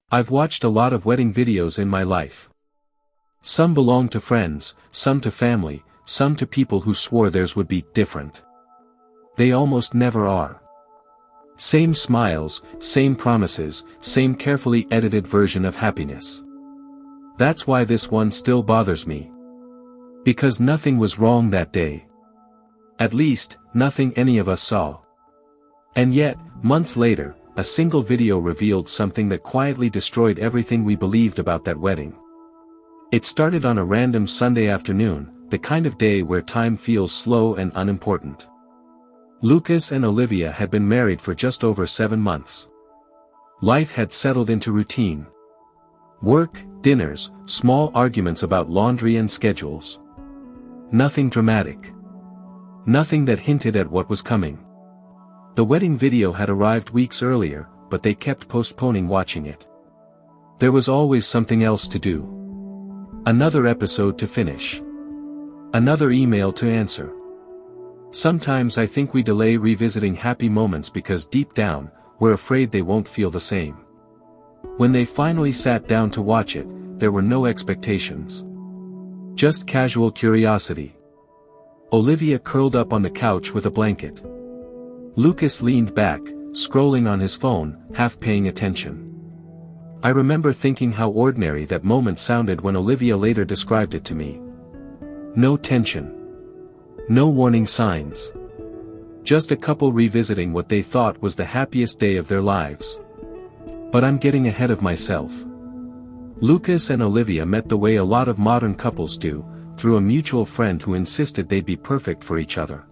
I've watched a lot of wedding videos in my life. Some belong to friends, some to family, some to people who swore theirs would be different. They almost never are. Same smiles, same promises, same carefully edited version of happiness. That's why this one still bothers me. Because nothing was wrong that day. At least, nothing any of us saw. And yet, months later, a single video revealed something that quietly destroyed everything we believed about that wedding. It started on a random Sunday afternoon, the kind of day where time feels slow and unimportant. Lucas and Olivia had been married for just over 7 months. Life had settled into routine. Work, dinners, small arguments about laundry and schedules. Nothing dramatic. Nothing that hinted at what was coming. The wedding video had arrived weeks earlier, but they kept postponing watching it. There was always something else to do. Another episode to finish. Another email to answer. Sometimes I think we delay revisiting happy moments because deep down, we're afraid they won't feel the same. When they finally sat down to watch it, there were no expectations. Just casual curiosity. Olivia curled up on the couch with a blanket. Lucas leaned back, scrolling on his phone, half paying attention. I remember thinking how ordinary that moment sounded when Olivia later described it to me. No tension. No warning signs. Just a couple revisiting what they thought was the happiest day of their lives. But I'm getting ahead of myself. Lucas and Olivia met the way a lot of modern couples do, through a mutual friend who insisted they'd be perfect for each other.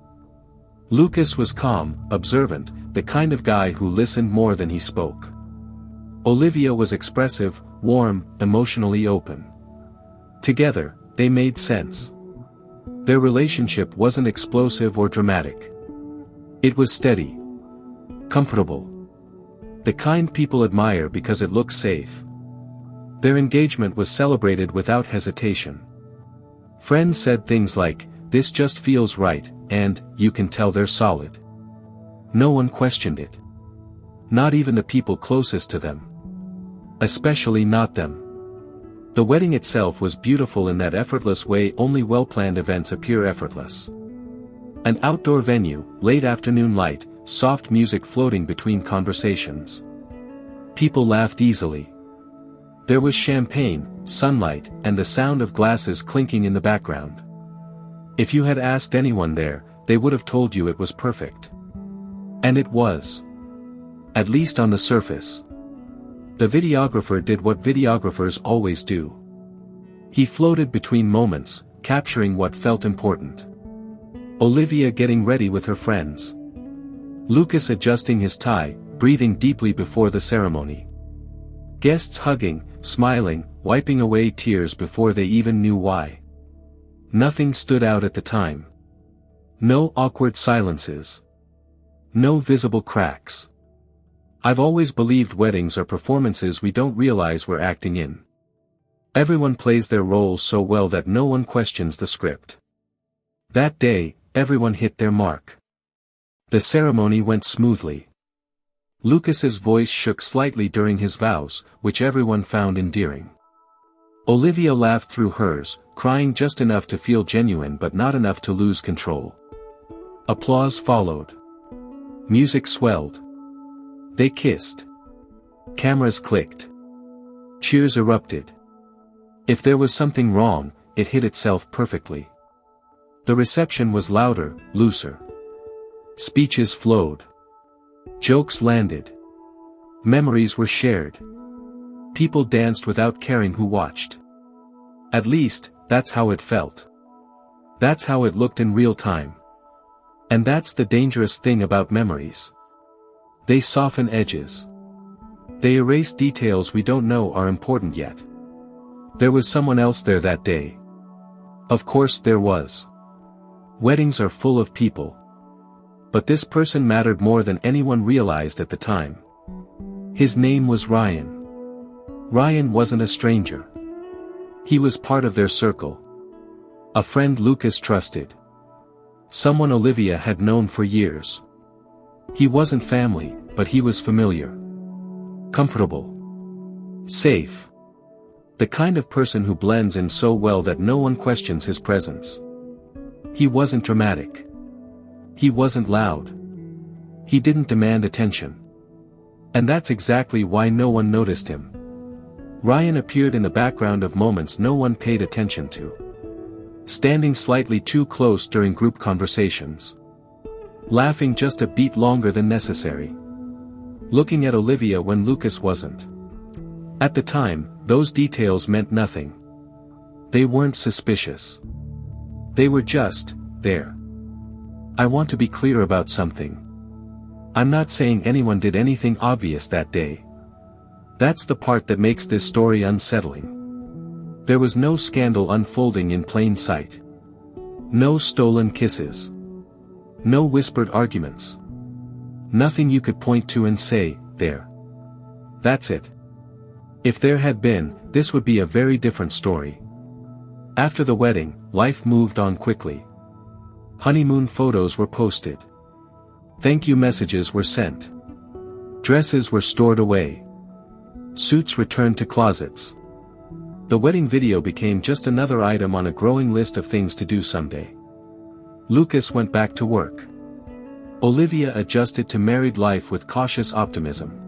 Lucas was calm, observant, the kind of guy who listened more than he spoke. Olivia was expressive, warm, emotionally open. Together, they made sense. Their relationship wasn't explosive or dramatic. It was steady. Comfortable. The kind people admire because it looks safe. Their engagement was celebrated without hesitation. Friends said things like, "This just feels right," and, "You can tell they're solid." No one questioned it. Not even the people closest to them. Especially not them. The wedding itself was beautiful in that effortless way only well-planned events appear effortless. An outdoor venue, late afternoon light, soft music floating between conversations. People laughed easily. There was champagne, sunlight, and the sound of glasses clinking in the background. If you had asked anyone there, they would have told you it was perfect. And it was. At least on the surface. The videographer did what videographers always do. He floated between moments, capturing what felt important. Olivia getting ready with her friends. Lucas adjusting his tie, breathing deeply before the ceremony. Guests hugging, smiling, wiping away tears before they even knew why. Nothing stood out at the time. No awkward silences. No visible cracks. I've always believed weddings are performances we don't realize we're acting in. Everyone plays their roles so well that no one questions the script. That day, everyone hit their mark. The ceremony went smoothly. Lucas's voice shook slightly during his vows, which everyone found endearing. Olivia laughed through hers, crying just enough to feel genuine but not enough to lose control. Applause followed. Music swelled. They kissed. Cameras clicked. Cheers erupted. If there was something wrong, it hid itself perfectly. The reception was louder, looser. Speeches flowed. Jokes landed. Memories were shared. People danced without caring who watched. At least, that's how it felt. That's how it looked in real time. And that's the dangerous thing about memories. They soften edges. They erase details we don't know are important yet. There was someone else there that day. Of course there was. Weddings are full of people. But this person mattered more than anyone realized at the time. His name was Ryan. Ryan wasn't a stranger. He was part of their circle. A friend Lucas trusted. Someone Olivia had known for years. He wasn't family, but he was familiar. Comfortable. Safe. The kind of person who blends in so well that no one questions his presence. He wasn't dramatic. He wasn't loud. He didn't demand attention. And that's exactly why no one noticed him. Ryan appeared in the background of moments no one paid attention to. Standing slightly too close during group conversations. Laughing just a beat longer than necessary. Looking at Olivia when Lucas wasn't. At the time, those details meant nothing. They weren't suspicious. They were just there. I want to be clear about something. I'm not saying anyone did anything obvious that day. That's the part that makes this story unsettling. There was no scandal unfolding in plain sight. No stolen kisses. No whispered arguments. Nothing you could point to and say, there. That's it. If there had been, this would be a very different story. After the wedding, life moved on quickly. Honeymoon photos were posted. Thank you messages were sent. Dresses were stored away. Suits returned to closets. The wedding video became just another item on a growing list of things to do someday. Lucas went back to work. Olivia adjusted to married life with cautious optimism.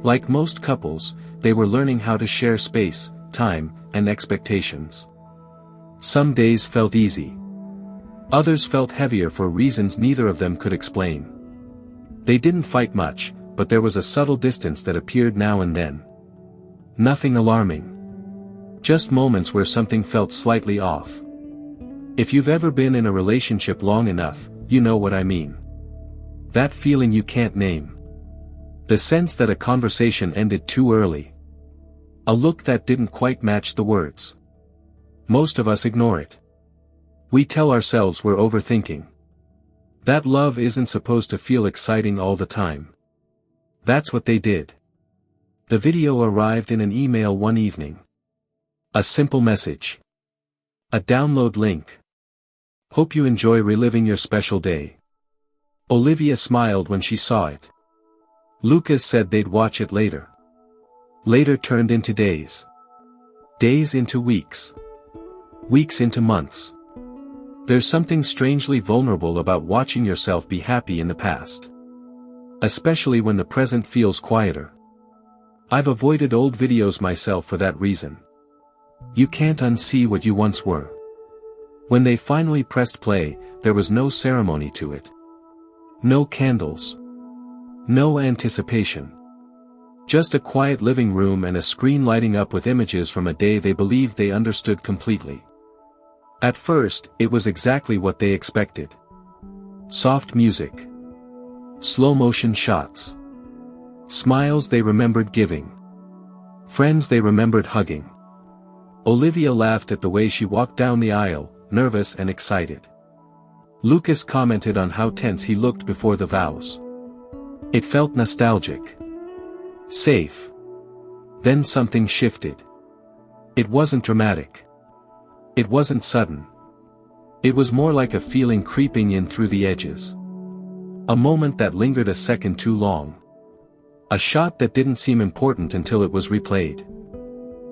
Like most couples, they were learning how to share space, time, and expectations. Some days felt easy. Others felt heavier for reasons neither of them could explain. They didn't fight much, but there was a subtle distance that appeared now and then. Nothing alarming. Just moments where something felt slightly off. If you've ever been in a relationship long enough, you know what I mean. That feeling you can't name. The sense that a conversation ended too early. A look that didn't quite match the words. Most of us ignore it. We tell ourselves we're overthinking. That love isn't supposed to feel exciting all the time. That's what they did. The video arrived in an email one evening. A simple message. A download link. Hope you enjoy reliving your special day. Olivia smiled when she saw it. Lucas said they'd watch it later. Later turned into days. Days into weeks. Weeks into months. There's something strangely vulnerable about watching yourself be happy in the past. Especially when the present feels quieter. I've avoided old videos myself for that reason. You can't unsee what you once were. When they finally pressed play, there was no ceremony to it. No candles. No anticipation. Just a quiet living room and a screen lighting up with images from a day they believed they understood completely. At first, it was exactly what they expected. Soft music. Slow-motion shots. Smiles they remembered giving. Friends they remembered hugging. Olivia laughed at the way she walked down the aisle, nervous and excited. Lucas commented on how tense he looked before the vows. It felt nostalgic. Safe. Then something shifted. It wasn't dramatic. It wasn't sudden. It was more like a feeling creeping in through the edges. A moment that lingered a second too long. A shot that didn't seem important until it was replayed.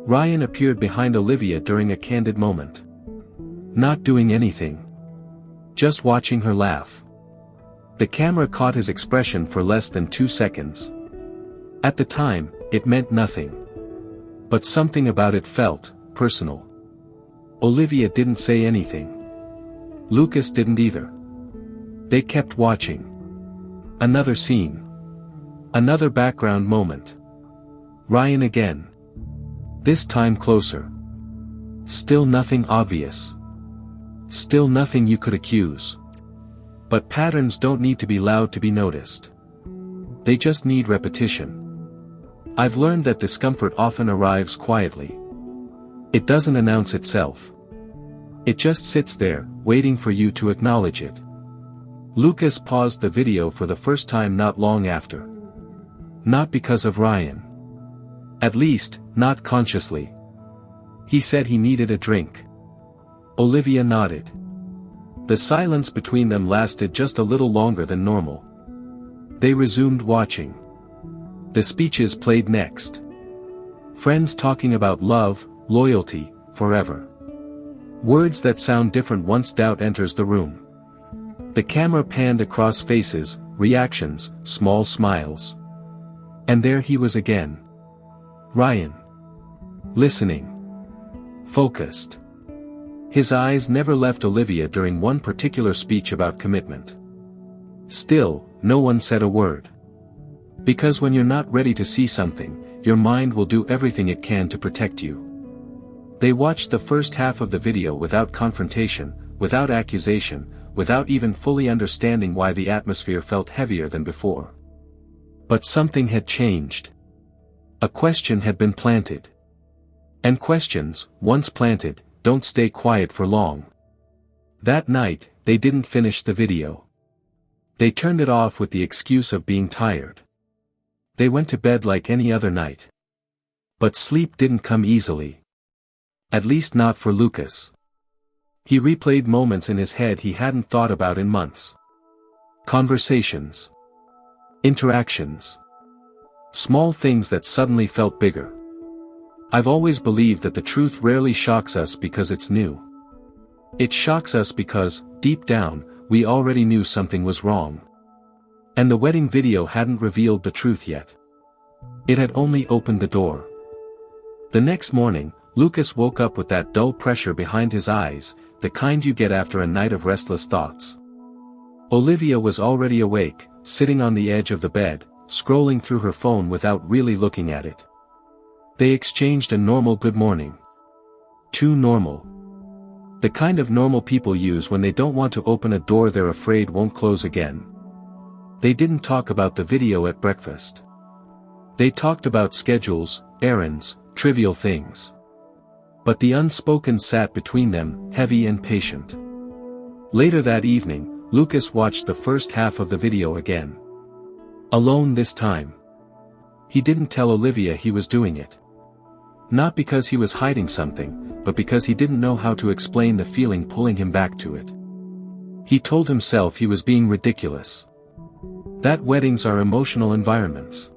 Ryan appeared behind Olivia during a candid moment. Not doing anything. Just watching her laugh. The camera caught his expression for less than 2 seconds. At the time, it meant nothing. But something about it felt personal. Olivia didn't say anything. Lucas didn't either. They kept watching. Another scene. Another background moment. Ryan again. This time closer. Still nothing obvious. Still nothing you could accuse. But patterns don't need to be loud to be noticed. They just need repetition. I've learned that discomfort often arrives quietly. It doesn't announce itself. It just sits there, waiting for you to acknowledge it. Lucas paused the video for the first time not long after. Not because of Ryan. At least, not consciously. He said he needed a drink. Olivia nodded. The silence between them lasted just a little longer than normal. They resumed watching. The speeches played next. Friends talking about love, loyalty, forever. Words that sound different once doubt enters the room. The camera panned across faces, reactions, small smiles. And there he was again. Ryan. Listening. Focused. His eyes never left Olivia during one particular speech about commitment. Still, no one said a word. Because when you're not ready to see something, your mind will do everything it can to protect you. They watched the first half of the video without confrontation, without accusation, without even fully understanding why the atmosphere felt heavier than before. But something had changed. A question had been planted. And questions, once planted, don't stay quiet for long. That night, they didn't finish the video. They turned it off with the excuse of being tired. They went to bed like any other night. But sleep didn't come easily. At least not for Lucas. He replayed moments in his head he hadn't thought about in months. Conversations. Interactions. Small things that suddenly felt bigger. I've always believed that the truth rarely shocks us because it's new. It shocks us because, deep down, we already knew something was wrong. And the wedding video hadn't revealed the truth yet. It had only opened the door. The next morning, Lucas woke up with that dull pressure behind his eyes, the kind you get after a night of restless thoughts. Olivia was already awake, sitting on the edge of the bed, scrolling through her phone without really looking at it. They exchanged a normal good morning. Too normal. The kind of normal people use when they don't want to open a door they're afraid won't close again. They didn't talk about the video at breakfast. They talked about schedules, errands, trivial things. But the unspoken sat between them, heavy and patient. Later that evening, Lucas watched the first half of the video again. Alone this time. He didn't tell Olivia he was doing it. Not because he was hiding something, but because he didn't know how to explain the feeling pulling him back to it. He told himself he was being ridiculous. That weddings are emotional environments.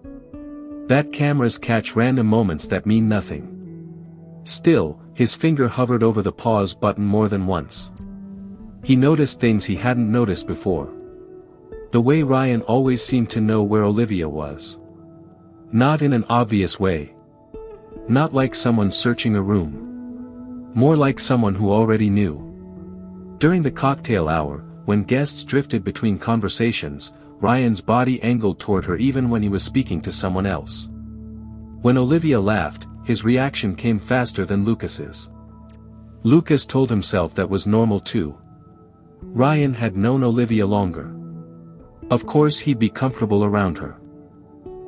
That cameras catch random moments that mean nothing. Still, his finger hovered over the pause button more than once. He noticed things he hadn't noticed before. The way Ryan always seemed to know where Olivia was. Not in an obvious way. Not like someone searching a room. More like someone who already knew. During the cocktail hour, when guests drifted between conversations, Ryan's body angled toward her even when he was speaking to someone else. When Olivia laughed, his reaction came faster than Lucas's. Lucas told himself that was normal too. Ryan had known Olivia longer. Of course he'd be comfortable around her.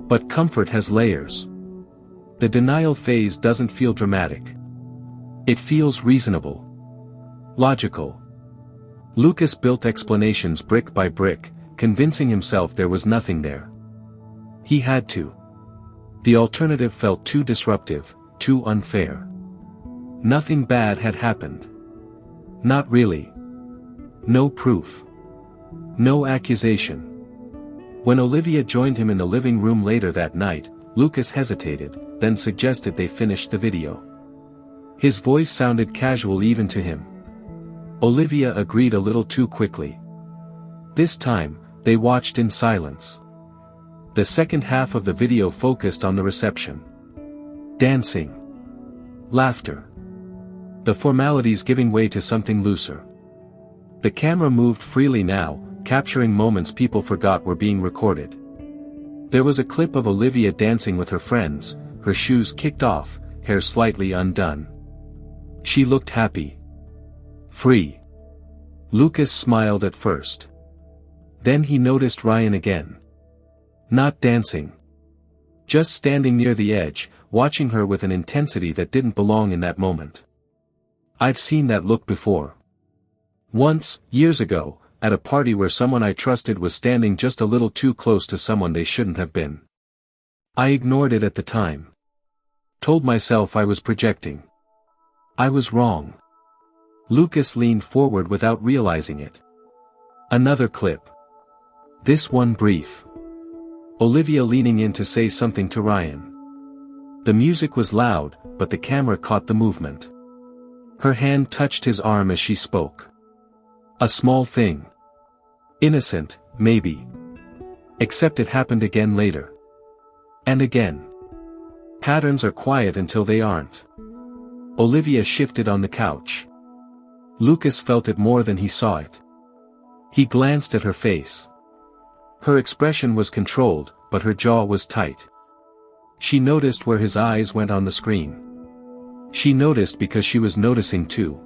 But comfort has layers. The denial phase doesn't feel dramatic. It feels reasonable. Logical. Lucas built explanations brick by brick, convincing himself there was nothing there. He had to. The alternative felt too disruptive, too unfair. Nothing bad had happened. Not really. No proof. No accusation. When Olivia joined him in the living room later that night, Lucas hesitated, then suggested they finish the video. His voice sounded casual even to him. Olivia agreed a little too quickly. This time, they watched in silence. The second half of the video focused on the reception. Dancing. Laughter. The formalities giving way to something looser. The camera moved freely now, capturing moments people forgot were being recorded. There was a clip of Olivia dancing with her friends, her shoes kicked off, hair slightly undone. She looked happy. Free. Lucas smiled at first. Then he noticed Ryan again. Not dancing. Just standing near the edge, watching her with an intensity that didn't belong in that moment. I've seen that look before. Once, years ago, at a party where someone I trusted was standing just a little too close to someone they shouldn't have been. I ignored it at the time. Told myself I was projecting. I was wrong. Lucas leaned forward without realizing it. Another clip. This one brief. Olivia leaning in to say something to Ryan. The music was loud, but the camera caught the movement. Her hand touched his arm as she spoke. A small thing. Innocent, maybe. Except it happened again later. And again. Patterns are quiet until they aren't. Olivia shifted on the couch. Lucas felt it more than he saw it. He glanced at her face. Her expression was controlled, but her jaw was tight. She noticed where his eyes went on the screen. She noticed because she was noticing too.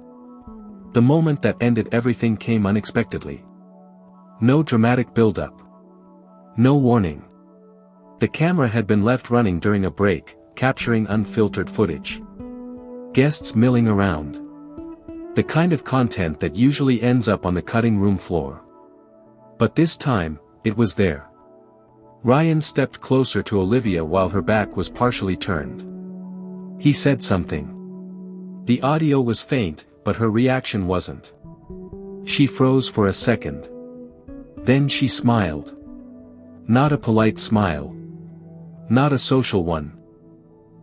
The moment that ended everything came unexpectedly. No dramatic build-up. No warning. The camera had been left running during a break, capturing unfiltered footage. Guests milling around. The kind of content that usually ends up on the cutting room floor. But this time, it was there. Ryan stepped closer to Olivia while her back was partially turned. He said something. The audio was faint, but her reaction wasn't. She froze for a second. Then she smiled. Not a polite smile. Not a social one.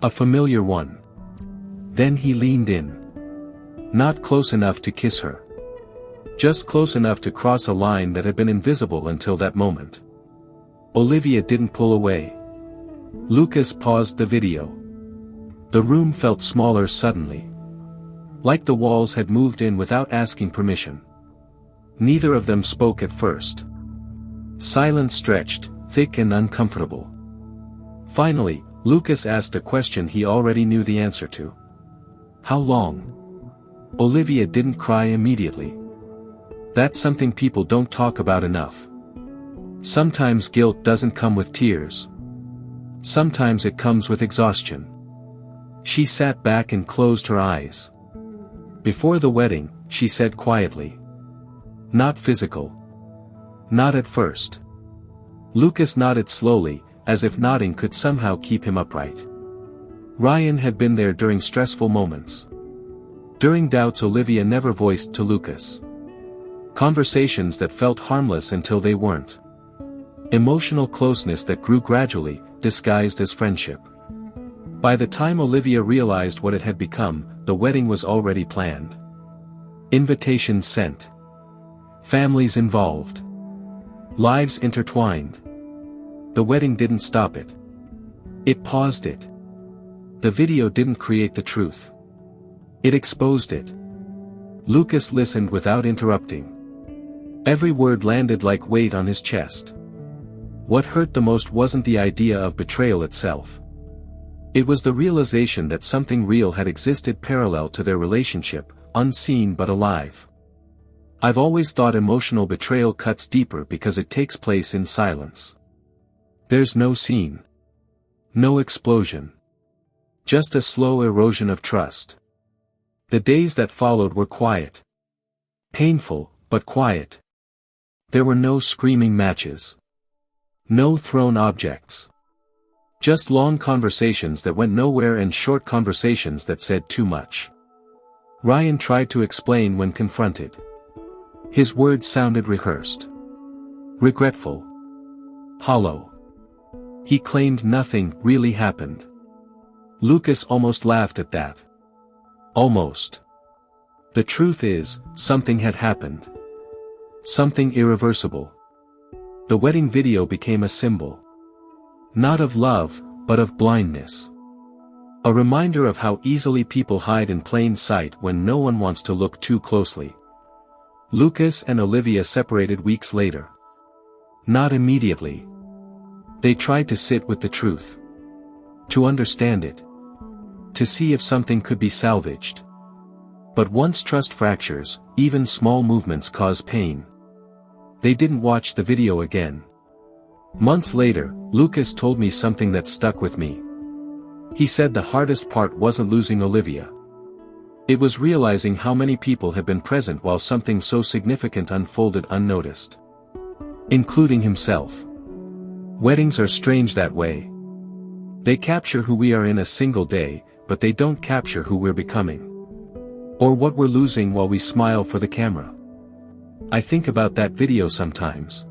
A familiar one. Then he leaned in. Not close enough to kiss her. Just close enough to cross a line that had been invisible until that moment. Olivia didn't pull away. Lucas paused the video. The room felt smaller suddenly. Like the walls had moved in without asking permission. Neither of them spoke at first. Silence stretched, thick and uncomfortable. Finally, Lucas asked a question he already knew the answer to. How long? Olivia didn't cry immediately. That's something people don't talk about enough. Sometimes guilt doesn't come with tears. Sometimes it comes with exhaustion. She sat back and closed her eyes. Before the wedding, she said quietly. Not physical. Not at first. Lucas nodded slowly, as if nodding could somehow keep him upright. Ryan had been there during stressful moments. During doubts Olivia never voiced to Lucas. Conversations that felt harmless until they weren't. Emotional closeness that grew gradually, disguised as friendship. By the time Olivia realized what it had become, the wedding was already planned. Invitations sent. Families involved. Lives intertwined. The wedding didn't stop it. It paused it. The video didn't create the truth. It exposed it. Lucas listened without interrupting. Every word landed like weight on his chest. What hurt the most wasn't the idea of betrayal itself. It was the realization that something real had existed parallel to their relationship, unseen but alive. I've always thought emotional betrayal cuts deeper because it takes place in silence. There's no scene. No explosion. Just a slow erosion of trust. The days that followed were quiet. Painful, but quiet. There were no screaming matches. No thrown objects. Just long conversations that went nowhere and short conversations that said too much. Ryan tried to explain when confronted. His words sounded rehearsed. Regretful. Hollow. He claimed nothing really happened. Lucas almost laughed at that. Almost. The truth is, something had happened. Something irreversible. The wedding video became a symbol. Not of love, but of blindness. A reminder of how easily people hide in plain sight when no one wants to look too closely. Lucas and Olivia separated weeks later. Not immediately. They tried to sit with the truth. To understand it. To see if something could be salvaged. But once trust fractures, even small movements cause pain. They didn't watch the video again. Months later, Lucas told me something that stuck with me. He said the hardest part wasn't losing Olivia. It was realizing how many people had been present while something so significant unfolded unnoticed. Including himself. Weddings are strange that way. They capture who we are in a single day, but they don't capture who we're becoming. Or what we're losing while we smile for the camera. I think about that video sometimes.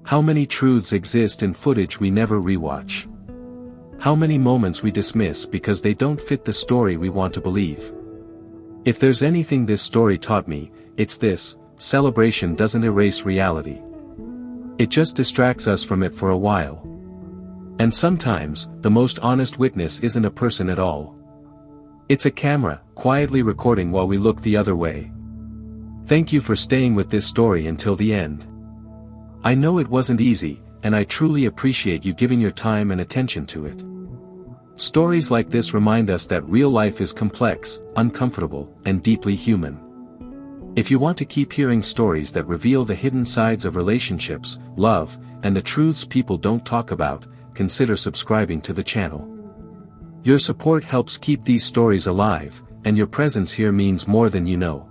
How many truths exist in footage we never rewatch? How many moments we dismiss because they don't fit the story we want to believe. If there's anything this story taught me, it's this: celebration doesn't erase reality. It just distracts us from it for a while. And sometimes, the most honest witness isn't a person at all. It's a camera, quietly recording while we look the other way. Thank you for staying with this story until the end. I know it wasn't easy, and I truly appreciate you giving your time and attention to it. Stories like this remind us that real life is complex, uncomfortable, and deeply human. If you want to keep hearing stories that reveal the hidden sides of relationships, love, and the truths people don't talk about, consider subscribing to the channel. Your support helps keep these stories alive, and your presence here means more than you know.